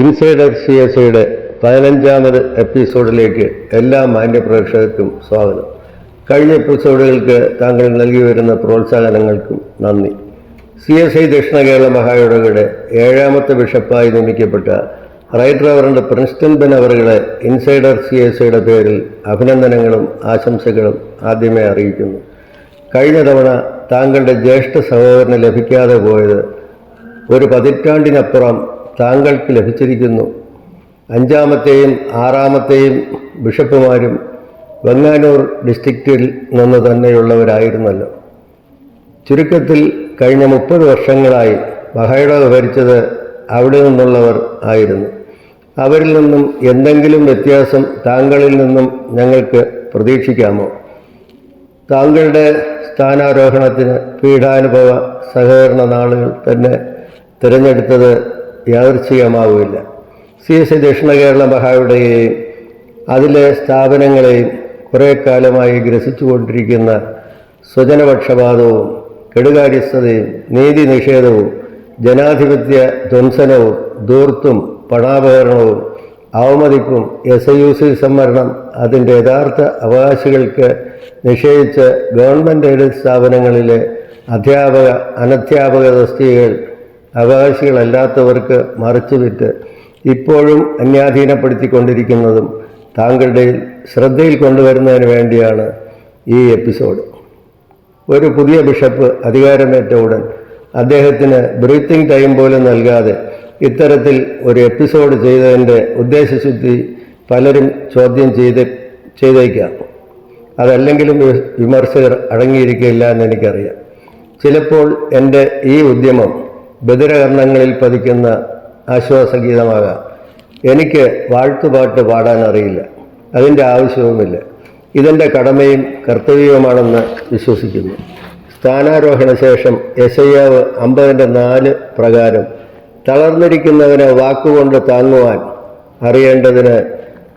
Insider CSIയുടെ 15ാമത് എപ്പിസോഡിലേക്ക് എല്ലാ മാന്യപ്രേക്ഷകർക്കും സ്വാഗതം. കഴിഞ്ഞ എപ്പിസോഡുകൾക്ക് താങ്കൾ നൽകി വരുന്ന പ്രോത്സാഹനങ്ങൾക്കും നന്ദി. CSI ദക്ഷിണ കേരള മഹായിടവകയുടെ 7ാമത്തെ ബിഷപ്പായി നിയമിക്കപ്പെട്ട റൈറ്റ് റവറൻഡ് പ്രിൻസ്റ്റൺ ബെൻ അവറുകളെ ഇൻസൈഡർ CSIയുടെ പേരിൽ അഭിനന്ദനങ്ങളും ആശംസകളും ആദ്യമേ അറിയിക്കുന്നു. കഴിഞ്ഞ തവണ താങ്കളുടെ ജ്യേഷ്ഠ സഹോദരന് ലഭിക്കാതെ പോയത് ഒരു പതിറ്റാണ്ടിനപ്പുറം താങ്കൾക്ക് ലഭിച്ചിരിക്കുന്നു. 5ാമത്തെയും 6ാമത്തെയും ബിഷപ്പുമാരും വെങ്ങാനൂർ ഡിസ്ട്രിക്റ്റിൽ നിന്ന് തന്നെയുള്ളവരായിരുന്നല്ലോ. ചുരുക്കത്തിൽ കഴിഞ്ഞ 30 വർഷങ്ങളായി മഹായിടവക ഭരിച്ചത് അവിടെ നിന്നുള്ളവർ ആയിരുന്നു. അവരിൽ നിന്നും എന്തെങ്കിലും വ്യത്യാസം താങ്കളിൽ നിന്നും ഞങ്ങൾക്ക് പ്രതീക്ഷിക്കാമോ? താങ്കളുടെ സ്ഥാനാരോഹണത്തിന് പീഠാനുഭവ സഹകരണ നാളുകൾ തന്നെ തിരഞ്ഞെടുത്തത് യാദൃച്ഛികമാവില്ല. CSI ദക്ഷിണ കേരള മഹായിടവകയെയും അതിലെ സ്ഥാപനങ്ങളെയും കുറേ കാലമായി ഗ്രസിച്ചുകൊണ്ടിരിക്കുന്ന സ്വജനപക്ഷപാതവും കെടുകാര്യസ്ഥതയും നീതി നിഷേധവും ജനാധിപത്യ ധ്വംസനവും ധൂർത്തും പണാപകരണവും അവമതിപ്പും SIUC സംവരണം അതിൻ്റെ യഥാർത്ഥ അവകാശികൾക്ക് നിഷേധിച്ച് ഗവൺമെൻറ് എയ്ഡഡ് സ്ഥാപനങ്ങളിലെ അധ്യാപക അനധ്യാപക തസ്തികകൾ അവകാശികളല്ലാത്തവർക്ക് മറിച്ചുവിറ്റ് ഇപ്പോഴും അന്യാധീനപ്പെടുത്തിക്കൊണ്ടിരിക്കുന്നതും താങ്കളുടെ ശ്രദ്ധയിൽ കൊണ്ടുവരുന്നതിന് വേണ്ടിയാണ് ഈ എപ്പിസോഡ്. ഒരു പുതിയ ബിഷപ്പ് അധികാരമേറ്റ ഉടൻ അദ്ദേഹത്തിന് ബ്രീത്തിങ് ടൈം പോലും നൽകാതെ ഇത്തരത്തിൽ ഒരു എപ്പിസോഡ് ചെയ്തതിൻ്റെ ഉദ്ദേശശുദ്ധി പലരും ചോദ്യം ചെയ്തേക്കാം. അതല്ലെങ്കിലും വിമർശകർ അടങ്ങിയിരിക്കില്ല എന്നെനിക്കറിയാം. ചിലപ്പോൾ എൻ്റെ ഈ ഉദ്യമം ബധിരകർണങ്ങളിൽ പതിക്കുന്ന ആശ്വാസഗീതമാകാം. എനിക്ക് വാഴ്ത്തുപാട്ട് പാടാൻ അറിയില്ല, അതിൻ്റെ ആവശ്യവുമില്ല. ഇതെൻ്റെ കടമയും കർത്തവ്യവുമാണെന്ന് വിശ്വസിക്കുന്നു. സ്ഥാനാരോഹണ ശേഷം യെശയ്യാവ് 50:4 പ്രകാരം തളർന്നിരിക്കുന്നവനെ വാക്കുകൊണ്ട് താങ്ങുവാൻ അറിയേണ്ടതിന്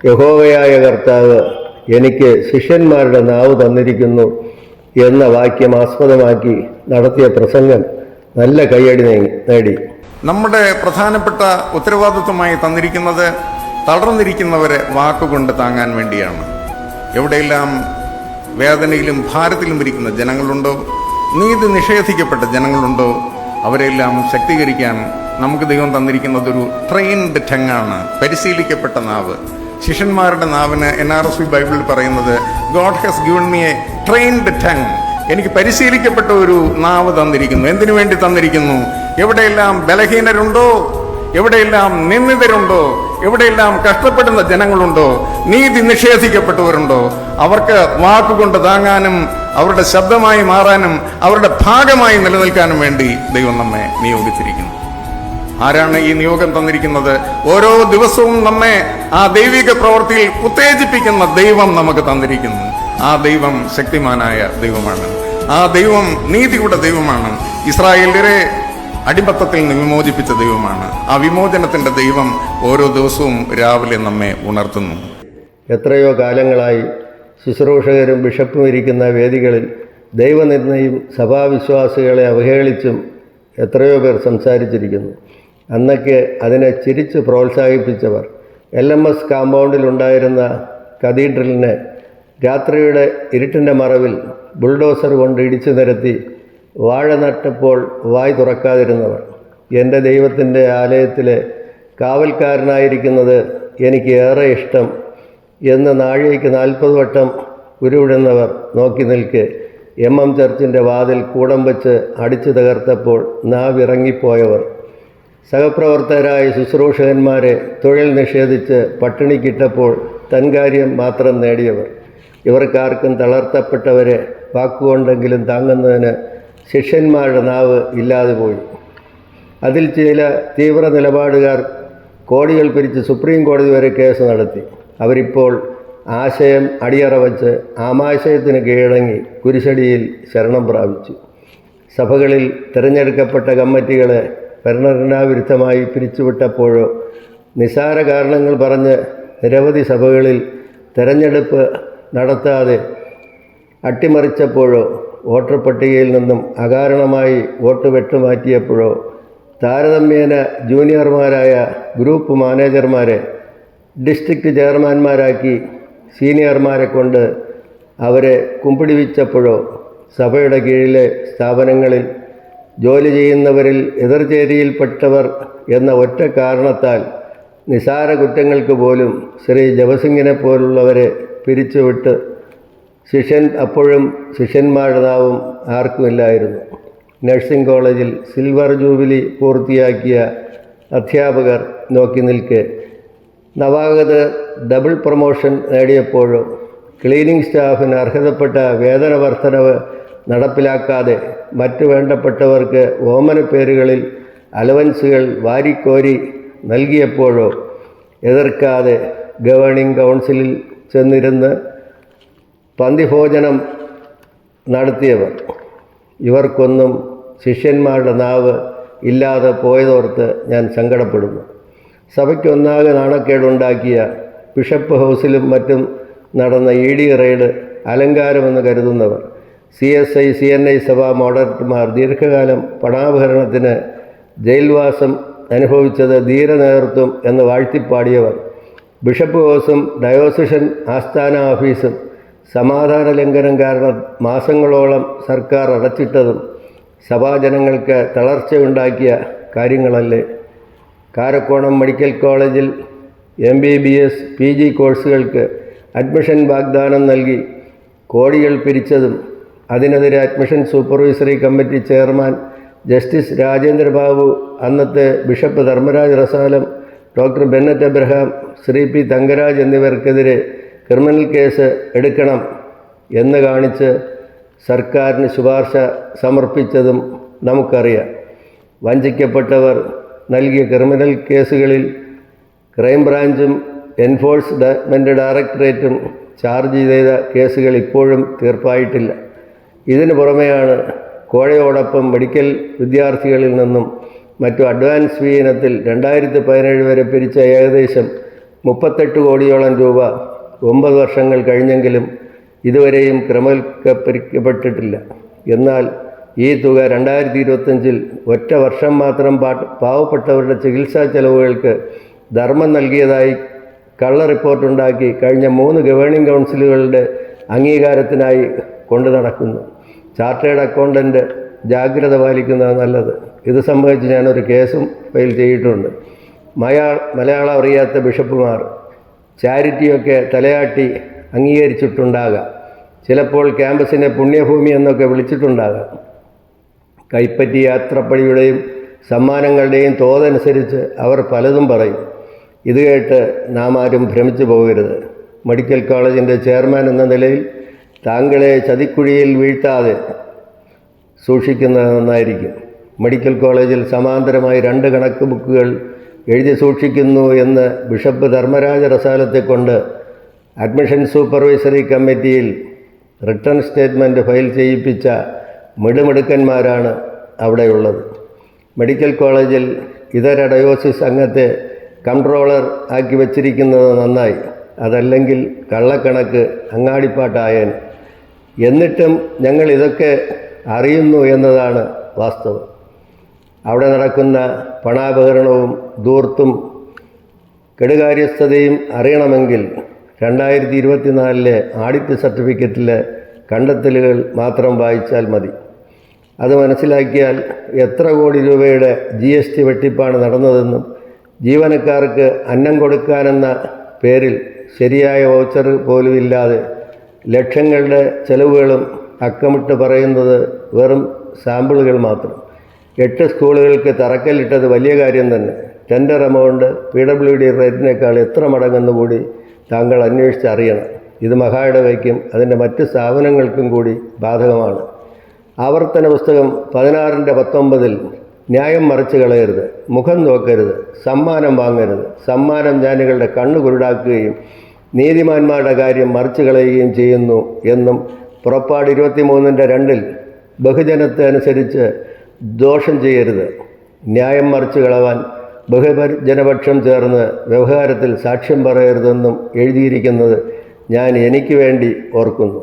യഹോവയായ കർത്താവ് എനിക്ക് ശിഷ്യന്മാരുടെ നാവ് തന്നിരിക്കുന്നു എന്ന വാക്യം ആസ്പദമാക്കി നടത്തിയ പ്രസംഗം നല്ല കയ്യടി നേടി. നമ്മുടെ പ്രധാനപ്പെട്ട ഉത്തരവാദിത്വമായി തന്നിരിക്കുന്നത് തളർന്നിരിക്കുന്നവരെ വാക്കുകൊണ്ട് താങ്ങാൻ വേണ്ടിയാണ്. എവിടെയെല്ലാം വേദനയിലും ഭാരത്തിലും ഇരിക്കുന്ന ജനങ്ങളുണ്ടോ, നീതി നിഷേധിക്കപ്പെട്ട ജനങ്ങളുണ്ടോ, അവരെല്ലാം ശക്തീകരിക്കാൻ നമുക്ക് ദൈവം തന്നിരിക്കുന്നതൊരു ട്രെയിൻഡ് ടങ്ങാണ്, പരിശീലിക്കപ്പെട്ട നാവ്. ശിഷ്യന്മാരുടെ നാവിന് NRSV ബൈബിളിൽ പറയുന്നത് God has given me A trained tongue. എനിക്ക് പരിശീലിക്കപ്പെട്ട ഒരു നാവ് തന്നിരിക്കുന്നു. എന്തിനു വേണ്ടി തന്നിരിക്കുന്നു? എവിടെയെല്ലാം ബലഹീനരുണ്ടോ, എവിടെയെല്ലാം നിന്ദിതരുണ്ടോ, എവിടെയെല്ലാം കഷ്ടപ്പെടുന്ന ജനങ്ങളുണ്ടോ, നീതി നിഷേധിക്കപ്പെട്ടവരുണ്ടോ, അവർക്ക് വാക്കുകൊണ്ട് താങ്ങാനും അവരുടെ ശബ്ദമായി മാറാനും അവരുടെ ഭാഗമായി നിലനിൽക്കാനും വേണ്ടി ദൈവം നമ്മെ നിയോഗിച്ചിരിക്കുന്നു. ആരാണ് ഈ നിയോഗം തന്നിരിക്കുന്നത്? ഓരോ ദിവസവും നമ്മെ ആ ദൈവിക പ്രവൃത്തിയിൽ ഉത്തേജിപ്പിക്കുന്ന ദൈവം നമുക്ക് തന്നിരിക്കുന്നു. ആ ദൈവം ശക്തിമാനായ ദൈവമാണ്. ആ ദൈവം നീതിയുടെ ദൈവമാണ്. ഇസ്രായേലിനെ അടിമത്തത്തിൽ നിന്ന് വിമോചിപ്പിച്ച ദൈവമാണ്. ആ വിമോചനത്തിന്റെ ദൈവം ഓരോ ദിവസവും രാവിലെ നമ്മെ ഉണർത്തുന്നു. എത്രയോ കാലങ്ങളായി ശുശ്രൂഷകരും ബിഷപ്പും ഇരിക്കുന്ന വേദികളിൽ ദൈവനിർണയും സഭാവിശ്വാസികളെ അവഹേളിച്ചും എത്രയോ പേർ സംസാരിച്ചിരിക്കുന്നു. അന്നൊക്കെ അതിനെ ചിരിച്ച് പ്രോത്സാഹിപ്പിച്ചവർ LMS കാമ്പൗണ്ടിലുണ്ടായിരുന്ന കത്തീഡ്രലിനെ രാത്രിയുടെ ഇരുട്ടിൻ്റെ മറവിൽ ബുൾഡോസർ കൊണ്ട് ഇടിച്ചു നിരത്തി വാഴ നട്ടപ്പോൾ വായ് തുറക്കാതിരുന്നവർ, എൻ്റെ ദൈവത്തിൻ്റെ ആലയത്തിലെ കാവൽക്കാരനായിരിക്കുന്നത് എനിക്ക് ഏറെ ഇഷ്ടം എന്ന് നാഴികയ്ക്ക് 40 വട്ടം ഉരുവിടുന്നവർ നോക്കി നിൽക്കെ MM ചർച്ചിൻ്റെ വാതിൽ കൂടം വെച്ച് അടിച്ചു തകർത്തപ്പോൾ നാവിറങ്ങിപ്പോയവർ, സഹപ്രവർത്തകരായ ശുശ്രൂഷകന്മാരെ തൊഴിൽ നിഷേധിച്ച് പട്ടിണിക്കിട്ടപ്പോൾ തൻകാര്യം മാത്രം നേടിയവർ, ഇവർക്കാർക്കും തളർത്തപ്പെട്ടവരെ വാക്കുകൊണ്ടെങ്കിലും താങ്ങുന്നതിന് ശിഷ്യന്മാരുടെ നാവ് ഇല്ലാതെ പോയി. അതിൽ ചില തീവ്ര നിലപാടുകാർ കോടികൾ പിരിച്ച് സുപ്രീം കോടതി വരെ കേസ് നടത്തി. അവരിപ്പോൾ ആശയം അടിയറ വച്ച് ആമാശയത്തിന് കീഴടങ്ങി കുരിശടിയിൽ ശരണം പ്രാപിച്ചു. സഭകളിൽ തിരഞ്ഞെടുക്കപ്പെട്ട കമ്മിറ്റികളെ ഭരണഘടനാവിരുദ്ധമായി പിരിച്ചുവിട്ടപ്പോഴോ, നിസാര കാരണങ്ങൾ പറഞ്ഞ് നിരവധി സഭകളിൽ തിരഞ്ഞെടുപ്പ് നടത്താതെ അട്ടിമറിച്ചപ്പോഴോ, വോട്ടർ പട്ടികയിൽ നിന്നും അകാരണമായി വോട്ട് വെട്ടുമാറ്റിയപ്പോഴോ താരതമ്യേന ജൂനിയർമാരായ ഗ്രൂപ്പ് മാനേജർമാരെ ഡിസ്ട്രിക്റ്റ് ചെയർമാൻമാരാക്കി സീനിയർമാരെ കൊണ്ട് അവരെ കുമ്പിടിവിച്ചപ്പോഴോ സഭയുടെ കീഴിലെ സ്ഥാപനങ്ങളിൽ ജോലി ചെയ്യുന്നവരിൽ എതിർചേരിയിൽപ്പെട്ടവർ എന്ന ഒറ്റ കാരണത്താൽ നിസാര കുറ്റങ്ങൾക്ക് പോലും ശ്രീ ജപസിംഗിനെ പോലുള്ളവരെ പിരിച്ചുവിട്ട് അപ്പോഴും ശിഷ്യന്മാരുടെ നാവും ആർക്കുമില്ലായിരുന്നു. നഴ്സിംഗ് കോളേജിൽ സിൽവർ ജൂബിലി പൂർത്തിയാക്കിയ അധ്യാപകർ നോക്കി നിൽക്കെ നവാഗതർ ഡബിൾ പ്രൊമോഷൻ നേടിയപ്പോഴോ ക്ലീനിംഗ് സ്റ്റാഫിന് അർഹതപ്പെട്ട വേതന വർധനവ് നടപ്പിലാക്കാതെ മറ്റു വേണ്ടപ്പെട്ടവർക്ക് ഓമനപ്പേരുകളിൽ അലവൻസുകൾ വാരിക്കോരി നൽകിയപ്പോഴോ എതിർക്കാതെ ഗവേണിംഗ് കൗൺസിലിൽ ചെന്നിരുന്ന് പന്തിഭോജനം നടത്തിയവർ, ഇവർക്കൊന്നും ശിഷ്യന്മാരുടെ നാവ് ഇല്ലാതെ പോയതോർത്ത് ഞാൻ സങ്കടപ്പെടുന്നു. സഭയ്ക്കൊന്നാകെ നാണക്കേടുണ്ടാക്കിയ ബിഷപ്പ് ഹൗസിലും മറ്റും നടന്ന ED റെയ്ഡ് അലങ്കാരമെന്ന് കരുതുന്നവർ, CSI CNI സഭാ മോഡറേറ്റർമാർ ദീർഘകാലം പണാപഹരണത്തിന് ജയിൽവാസം അനുഭവിച്ചത് ധീര നേതൃത്വം എന്ന് വാഴ്ത്തിപ്പാടിയവർ, ബിഷപ്പ് ഹൗസും ഡയോസിഷൻ ആസ്ഥാന ഓഫീസും സമാധാന ലംഘനം കാരണം മാസങ്ങളോളം സർക്കാർ അടച്ചിട്ടതും സഭാജനങ്ങൾക്ക് തളർച്ചയുണ്ടാക്കിയ കാര്യങ്ങളല്ലേ. കാരക്കോണം മെഡിക്കൽ കോളേജിൽ MBBS PG കോഴ്സുകൾക്ക് അഡ്മിഷൻ വാഗ്ദാനം നൽകി കോടികൾ പിരിച്ചതും അതിനെതിരെ admission supervisory committee chairman justice Rajendrababu, അന്നത്തെ bishop Dharmaraj Rasalam, doctor Bennett Abraham, Shri P Thankaraj എന്നിവർക്കെതിരെ ക്രിമിനൽ കേസ് എടുക്കണം എന്ന് കാണിച്ച് സർക്കാരിന് ശുപാർശ സമർപ്പിച്ചതും നമുക്കറിയാം. വഞ്ചിക്കപ്പെട്ടവർ നൽകിയ ക്രിമിനൽ കേസുകളിൽ ക്രൈംബ്രാഞ്ചും എൻഫോഴ്സ്മെൻറ്റ് ഡയറക്ടറേറ്റും ചാർജ് ചെയ്ത കേസുകൾ ഇപ്പോഴും തീർപ്പായിട്ടില്ല. ഇതിനു പുറമെയാണ് കോഴയോടൊപ്പം മെഡിക്കൽ വിദ്യാർത്ഥികളിൽ നിന്നും മറ്റു അഡ്വാൻസ് ഫീ ഇനത്തിൽ 2017 വരെ പിരിച്ച ഏകദേശം 38 കോടിയോളം രൂപ 9 വർഷങ്ങൾ കഴിഞ്ഞെങ്കിലും ഇതുവരെയും ക്രമവൽക്കരിക്കപ്പെട്ടിട്ടില്ല. എന്നാൽ ഈ തുക 2025 ഒറ്റ വർഷം മാത്രം പാവപ്പെട്ടവരുടെ ചികിത്സാ ചെലവുകൾക്ക് ധർമ്മം നൽകിയതായി കള്ള റിപ്പോർട്ടുണ്ടാക്കി കഴിഞ്ഞ 3 ഗവേണിംഗ് കൗൺസിലുകളുടെ അംഗീകാരത്തിനായി കൊണ്ടു നടക്കുന്നു. ചാർട്ടേഡ് അക്കൗണ്ടൻ്റ് ജാഗ്രത പാലിക്കുന്നത് നല്ലത്. ഇത് സംബന്ധിച്ച് ഞാനൊരു കേസും ഫയൽ ചെയ്തിട്ടുണ്ട്. മലയാളം അറിയാത്ത ബിഷപ്പുമാർ ചാരിറ്റിയൊക്കെ തലയാട്ടി അംഗീകരിച്ചിട്ടുണ്ടാകാം. ചിലപ്പോൾ ക്യാമ്പസിനെ പുണ്യഭൂമി എന്നൊക്കെ വിളിച്ചിട്ടുണ്ടാകാം. കൈപ്പറ്റി യാത്രപ്പടിയുടെയും സമ്മാനങ്ങളുടെയും തോതനുസരിച്ച് അവർ പലതും പറയും. ഇത് കേട്ട് നാം ആരും ഭ്രമിച്ചു പോകരുത്. മെഡിക്കൽ കോളേജിൻ്റെ ചെയർമാൻ എന്ന നിലയിൽ താങ്കളെ ചതിക്കുഴിയിൽ വീഴ്ത്താതെ സൂക്ഷിക്കുന്നത് നന്നായിരിക്കും. മെഡിക്കൽ കോളേജിൽ സമാന്തരമായി 2 കണക്ക് ബുക്കുകൾ എഴുതി സൂക്ഷിക്കുന്നു എന്ന് ബിഷപ്പ് ധർമ്മരാജ റസാലത്തെ കൊണ്ട് അഡ്മിഷൻ സൂപ്പർവൈസറി കമ്മിറ്റിയിൽ റിട്ടേൺ സ്റ്റേറ്റ്മെൻറ്റ് ഫയൽ ചെയ്യിപ്പിച്ച മിടുമിടുക്കന്മാരാണ് അവിടെയുള്ളത്. മെഡിക്കൽ കോളേജിൽ ഇതര ഡയോസിസ് അംഗത്തെ കൺട്രോളർ ആക്കി വച്ചിരിക്കുന്നത് നന്നായി. അതല്ലെങ്കിൽ കള്ളക്കണക്ക് അങ്ങാടിപ്പാട്ടായേൻ. എന്നിട്ടും ഞങ്ങൾ ഇതൊക്കെ അറിയുന്നു എന്നതാണ് വാസ്തവം. അവിടെ നടക്കുന്ന പണാപഹരണവും ധൂർത്തും കെടുകാര്യസ്ഥതയും അറിയണമെങ്കിൽ 2024 ആഡിറ്റ് സർട്ടിഫിക്കറ്റിലെ കണ്ടെത്തലുകൾ മാത്രം വായിച്ചാൽ മതി. അത് മനസ്സിലാക്കിയാൽ എത്ര കോടി രൂപയുടെ GST വെട്ടിപ്പാണ് നടന്നതെന്നും ജീവനക്കാർക്ക് അന്നം കൊടുക്കാനെന്ന പേരിൽ ശരിയായ വൗച്ചർ പോലും ഇല്ലാതെ ലക്ഷങ്ങളുടെ ചെലവുകളും അക്കമിട്ട് പറയുന്നത് വെറും സാമ്പിളുകൾ മാത്രം. 8 സ്കൂളുകൾക്ക് തറക്കല്ലിട്ടത് വലിയ കാര്യം തന്നെ. ടെൻഡർ എമൗണ്ട് PWD റേറ്റിനേക്കാൾ എത്ര മടങ്ങെന്ന് കൂടി താങ്കൾ അന്വേഷിച്ചറിയണം. ഇത് മഹായിടവയ്ക്കും അതിൻ്റെ മറ്റ് സ്ഥാപനങ്ങൾക്കും കൂടി ബാധകമാണ്. ആവർത്തന പുസ്തകം 16-19 ന്യായം മറിച്ച് കളയരുത്, മുഖം നോക്കരുത്, സമ്മാനം വാങ്ങരുത്, സമ്മാനം ജ്ഞാനികളുടെ കണ്ണു കുരുടാക്കുകയും നീതിമാന്മാരുടെ കാര്യം മറിച്ച് കളയുകയും ചെയ്യുന്നു എന്നും പുറപ്പാട് 23:2 ബഹുജനത്തെ അനുസരിച്ച് ദോഷം ചെയ്യരുത്, ന്യായം മറിച്ച് കളവാൻ ബഹുജനപക്ഷം ചേർന്ന് വ്യവഹാരത്തിൽ സാക്ഷ്യം പറയരുതെന്നും എഴുതിയിരിക്കുന്നത് ഞാൻ എനിക്ക് വേണ്ടി ഓർക്കുന്നു.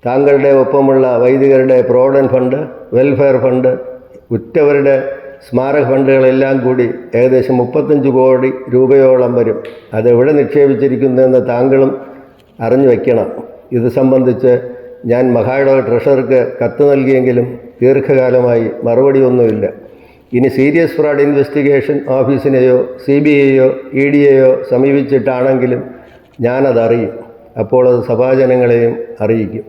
താങ്കളുടെ ഒപ്പമുള്ള വൈദികരുടെ പ്രോവിഡൻറ്റ് ഫണ്ട്, വെൽഫെയർ ഫണ്ട്, ഉറ്റവരുടെ സ്മാരക ഫണ്ടുകളെല്ലാം കൂടി ഏകദേശം 35 കോടി രൂപയോളം വരും. അതെവിടെ നിക്ഷേപിച്ചിരിക്കുന്നതെന്ന് താങ്കളും അറിഞ്ഞു വയ്ക്കണം. ഇത് സംബന്ധിച്ച് ഞാൻ മഹായിടവ ട്രഷറർക്ക് കത്ത് നൽകിയെങ്കിലും ദീർഘകാലമായി മറുപടിയൊന്നുമില്ല. ഇനി സീരിയസ് ഫ്രോഡ് ഇൻവെസ്റ്റിഗേഷൻ ഓഫീസിനെയോ CBIയെയോ EDയെയോ സമീപിച്ചിട്ടാണെങ്കിലും ഞാനതറിയും. അപ്പോൾ അത് സഭാജനങ്ങളെയും അറിയിക്കും.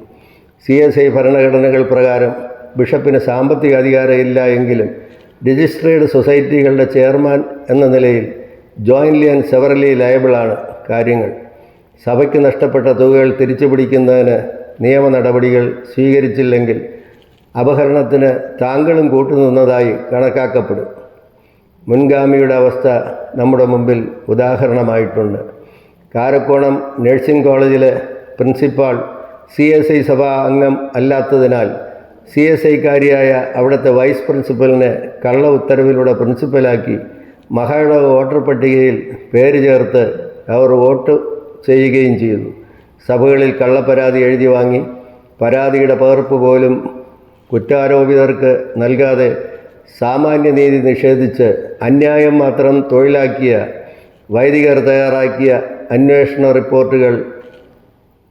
CSI ഭരണഘടനകൾ പ്രകാരം ബിഷപ്പിന് സാമ്പത്തിക അധികാരമില്ല എങ്കിലും രജിസ്ട്രേഡ് സൊസൈറ്റികളുടെ ചെയർമാൻ എന്ന നിലയിൽ ജോയിൻ്റ്ലി ആൻഡ് സെവറലി ലയബിളാണ് കാര്യങ്ങൾ. സഭയ്ക്ക് നഷ്ടപ്പെട്ട തുകകൾ തിരിച്ചുപിടിക്കുന്നതിന് നിയമ നടപടികൾ സ്വീകരിച്ചില്ലെങ്കിൽ അപഹരണത്തിന് താങ്കളും കൂട്ടുനിന്നതായി കണക്കാക്കപ്പെടും. മുൻഗാമിയുടെ അവസ്ഥ നമ്മുടെ മുമ്പിൽ ഉദാഹരണമായിട്ടുണ്ട്. കാരക്കോണം നഴ്സിംഗ് കോളേജിലെ പ്രിൻസിപ്പാൾ CSI സഭാ അംഗം അല്ലാത്തതിനാൽ CSIക്കാരിയായ അവിടുത്തെ വൈസ് പ്രിൻസിപ്പലിനെ കള്ള ഉത്തരവിലൂടെ പ്രിൻസിപ്പലാക്കി മഹായിടവ വോട്ടർ പട്ടികയിൽ പേര് ചേർത്ത് അവർ വോട്ട് ചെയ്യുകയും ചെയ്തു. സഭകളിൽ കള്ളപ്പരാതി എഴുതി വാങ്ങി പരാതിയുടെ പകർപ്പ് പോലും കുറ്റാരോപിതർക്ക് നൽകാതെ സാമാന്യനീതി നിഷേധിച്ച് അന്യായം മാത്രം തൊഴിലാക്കിയ വൈദികർ തയ്യാറാക്കിയ അന്വേഷണ റിപ്പോർട്ടുകൾ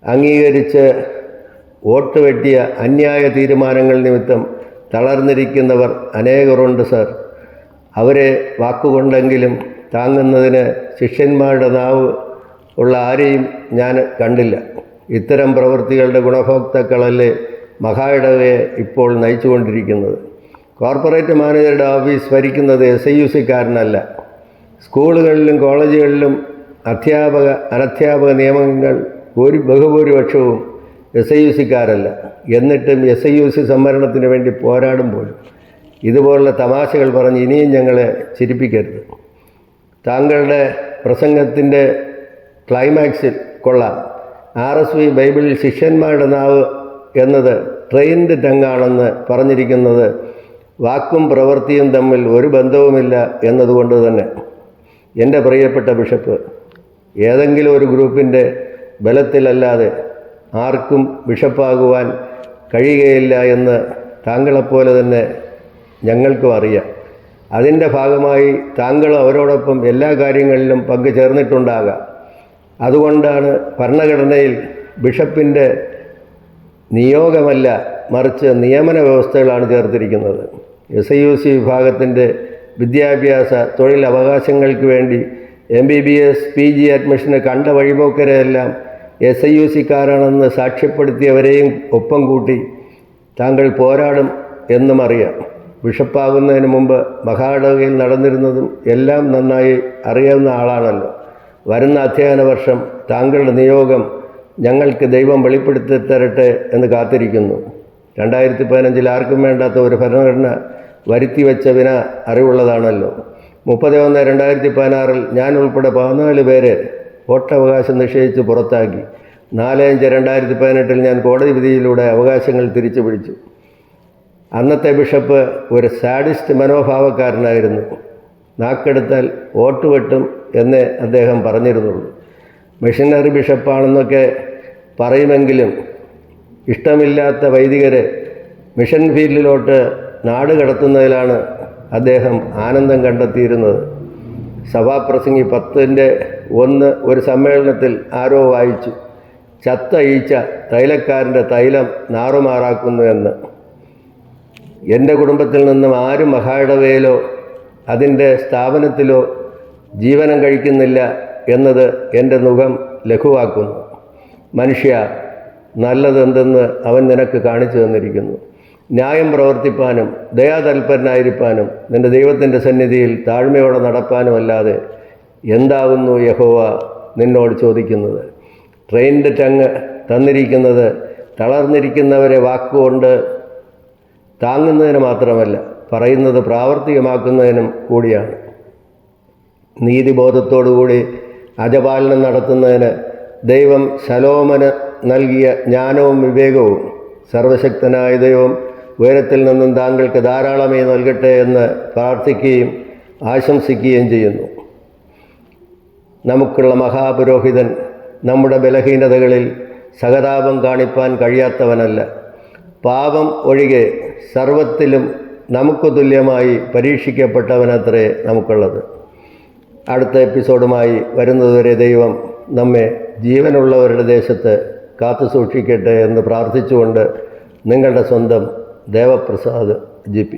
അംഗീകരിച്ച് വോട്ട് വെട്ടിയ അന്യായ തീരുമാനങ്ങൾ നിമിത്തം തളർന്നിരിക്കുന്നവർ അനേകരുണ്ട് സർ. അവരെ വാക്കുകൊണ്ടെങ്കിലും താങ്ങുന്നതിന് ശിഷ്യന്മാരുടെ നാവ് ഉള്ള ആരെയും ഞാൻ കണ്ടില്ല. ഇത്തരം പ്രവൃത്തികളുടെ ഗുണഭോക്താക്കളല്ലേ മഹായിടവയെ ഇപ്പോൾ നയിച്ചുകൊണ്ടിരിക്കുന്നത്. കോർപ്പറേറ്റ് മാനേജറുടെ ഓഫീസ് ഭരിക്കുന്നത് SIUC-കാരനല്ല. സ്കൂളുകളിലും കോളേജുകളിലും അനധ്യാപക നിയമങ്ങൾ ബഹുഭൂരിപക്ഷവും SIUC-കാരല്ല. എന്നിട്ടും SIUC സംവരണത്തിന് വേണ്ടി പോരാടുമ്പോൾ ഇതുപോലുള്ള തമാശകൾ പറഞ്ഞ് ഇനിയും ഞങ്ങളെ ചിരിപ്പിക്കരുത്. താങ്കളുടെ പ്രസംഗത്തിൻ്റെ ക്ലൈമാക്സിൽ കൊള്ളാം. RSV ബൈബിളിൽ ശിഷ്യന്മാരുടെ നാവ് എന്നത് ട്രെയിൻഡ് ടങ്ങാണെന്ന് പറഞ്ഞിരിക്കുന്നത് വാക്കും പ്രവൃത്തിയും തമ്മിൽ ഒരു ബന്ധവുമില്ല എന്നതുകൊണ്ട് തന്നെ. എൻ്റെ പ്രിയപ്പെട്ട ബിഷപ്പ്, ഏതെങ്കിലും ഒരു ഗ്രൂപ്പിൻ്റെ ബലത്തിലല്ലാതെ ആർക്കും ബിഷപ്പാകുവാൻ കഴിയുകയില്ല എന്ന് താങ്കളെപ്പോലെ തന്നെ ഞങ്ങൾക്കും അറിയാം. അതിൻ്റെ ഭാഗമായി താങ്കൾ അവരോടൊപ്പം എല്ലാ കാര്യങ്ങളിലും പങ്കുചേർന്നിട്ടുണ്ടാകാം. അതുകൊണ്ടാണ് ഭരണഘടനയിൽ ബിഷപ്പിൻ്റെ നിയോഗമല്ല മറിച്ച് നിയമന വ്യവസ്ഥകളാണ് ചേർത്തിരിക്കുന്നത്. SIUC വിഭാഗത്തിൻ്റെ വിദ്യാഭ്യാസ തൊഴിൽ അവകാശങ്ങൾക്ക് വേണ്ടി MBBS PG അഡ്മിഷന് കണ്ട വഴിപോക്കരെയെല്ലാം SIUC-കാരാണെന്ന് സാക്ഷ്യപ്പെടുത്തിയവരെയും ഒപ്പം കൂട്ടി താങ്കൾ പോരാടും എന്നും അറിയാം. ബിഷപ്പാകുന്നതിന് മുമ്പ് മഹായിടവകയിൽ നടന്നിരുന്നതും എല്ലാം നന്നായി അറിയാവുന്ന ആളാണല്ലോ. വരുന്ന അധ്യയന വർഷം താങ്കളുടെ നിയോഗം ഞങ്ങൾക്ക് ദൈവം വെളിപ്പെടുത്തി തരട്ടെ എന്ന് കാത്തിരിക്കുന്നു. 2015 ആർക്കും വേണ്ടാത്ത ഒരു ഭരണഘടന വരുത്തിവെച്ച വിന അറിവുള്ളതാണല്ലോ. 30/1/2016 ഞാൻ ഉൾപ്പെടെ 14 പേരെ വോട്ടവകാശം നിഷേധിച്ച് പുറത്താക്കി. 4/5/2018 ഞാൻ കോടതി വിധിയിലൂടെ അവകാശങ്ങൾ തിരിച്ചു പിടിച്ചു. അന്നത്തെ ബിഷപ്പ് ഒരു സാഡിസ്റ്റ് മനോഭാവക്കാരനായിരുന്നു. നാക്കെടുത്താൽ വോട്ട് വെട്ടും എന്നേ അദ്ദേഹം പറഞ്ഞിരുന്നുള്ളൂ. മിഷനറി ബിഷപ്പാണെന്നൊക്കെ പറയുമെങ്കിലും ഇഷ്ടമില്ലാത്ത വൈദികരെ മിഷൻ ഫീൽഡിലോട്ട് നാട് കടത്തുന്നതിലാണ് അദ്ദേഹം ആനന്ദം കണ്ടെത്തിയിരുന്നത്. സഭാപ്രസംഗി 10/1 ഒരു സമ്മേളനത്തിൽ ആരോ വായിച്ചു, ചത്ത ഈച്ച തൈലക്കാരൻ്റെ തൈലം നാറുമാറാക്കുന്നു എന്ന്. എൻ്റെ കുടുംബത്തിൽ നിന്നും ആരും മഹായിടവയിലോ അതിൻ്റെ സ്ഥാപനത്തിലോ ജീവനം കഴിക്കുന്നില്ല എന്നത് എൻ്റെ മുഖം ലഘുവാക്കുന്നു. മനുഷ്യ, നല്ലതെന്തെന്ന് അവൻ നിനക്ക് കാണിച്ചു തന്നിരിക്കുന്നു. ന്യായം പ്രവർത്തിപ്പാനും ദയാതൽപരനായിരിക്കാനും നിൻ്റെ ദൈവത്തിൻ്റെ സന്നിധിയിൽ താഴ്മയോടെ നടപ്പാനുമല്ലാതെ എന്താകുന്നു യഹോവ നിന്നോട് ചോദിക്കുന്നത്? ട്രെയിൻഡ് ടങ് തന്നിരിക്കുന്നത് തളർന്നിരിക്കുന്നവരെ വാക്കുകൊണ്ട് താങ്ങുന്നതിന് മാത്രമല്ല, പറയുന്നത് പ്രാവർത്തികമാക്കുന്നതിനും കൂടിയാണ്. നീതിബോധത്തോടുകൂടി അജപാലനം നടത്തുന്നതിന് ദൈവം ശലോമന് നൽകിയ ജ്ഞാനവും വിവേകവും സർവശക്തനായ ദൈവം ഉയരത്തിൽ നിന്നും താങ്കൾക്ക് ധാരാളമേ നൽകട്ടെ എന്ന് പ്രാർത്ഥിക്കുകയും ആശംസിക്കുകയും ചെയ്യുന്നു. നമുക്കുള്ള മഹാപുരോഹിതൻ നമ്മുടെ ബലഹീനതകളിൽ സഹതാപം കാണിപ്പാൻ കഴിയാത്തവനല്ല. പാപം ഒഴികെ സർവത്തിലും നമുക്ക് തുല്യമായി പരീക്ഷിക്കപ്പെട്ടവനത്രേ നമുക്കുള്ളത്. അടുത്ത എപ്പിസോഡുമായി വരുന്നതുവരെ ദൈവം നമ്മെ ജീവനുള്ളവരുടെ ദേശത്ത് കാത്തു സൂക്ഷിക്കട്ടെ എന്ന് പ്രാർത്ഥിച്ചുകൊണ്ട് നിങ്ങളുടെ സ്വന്തം ദേവപ്രസാദ് GP.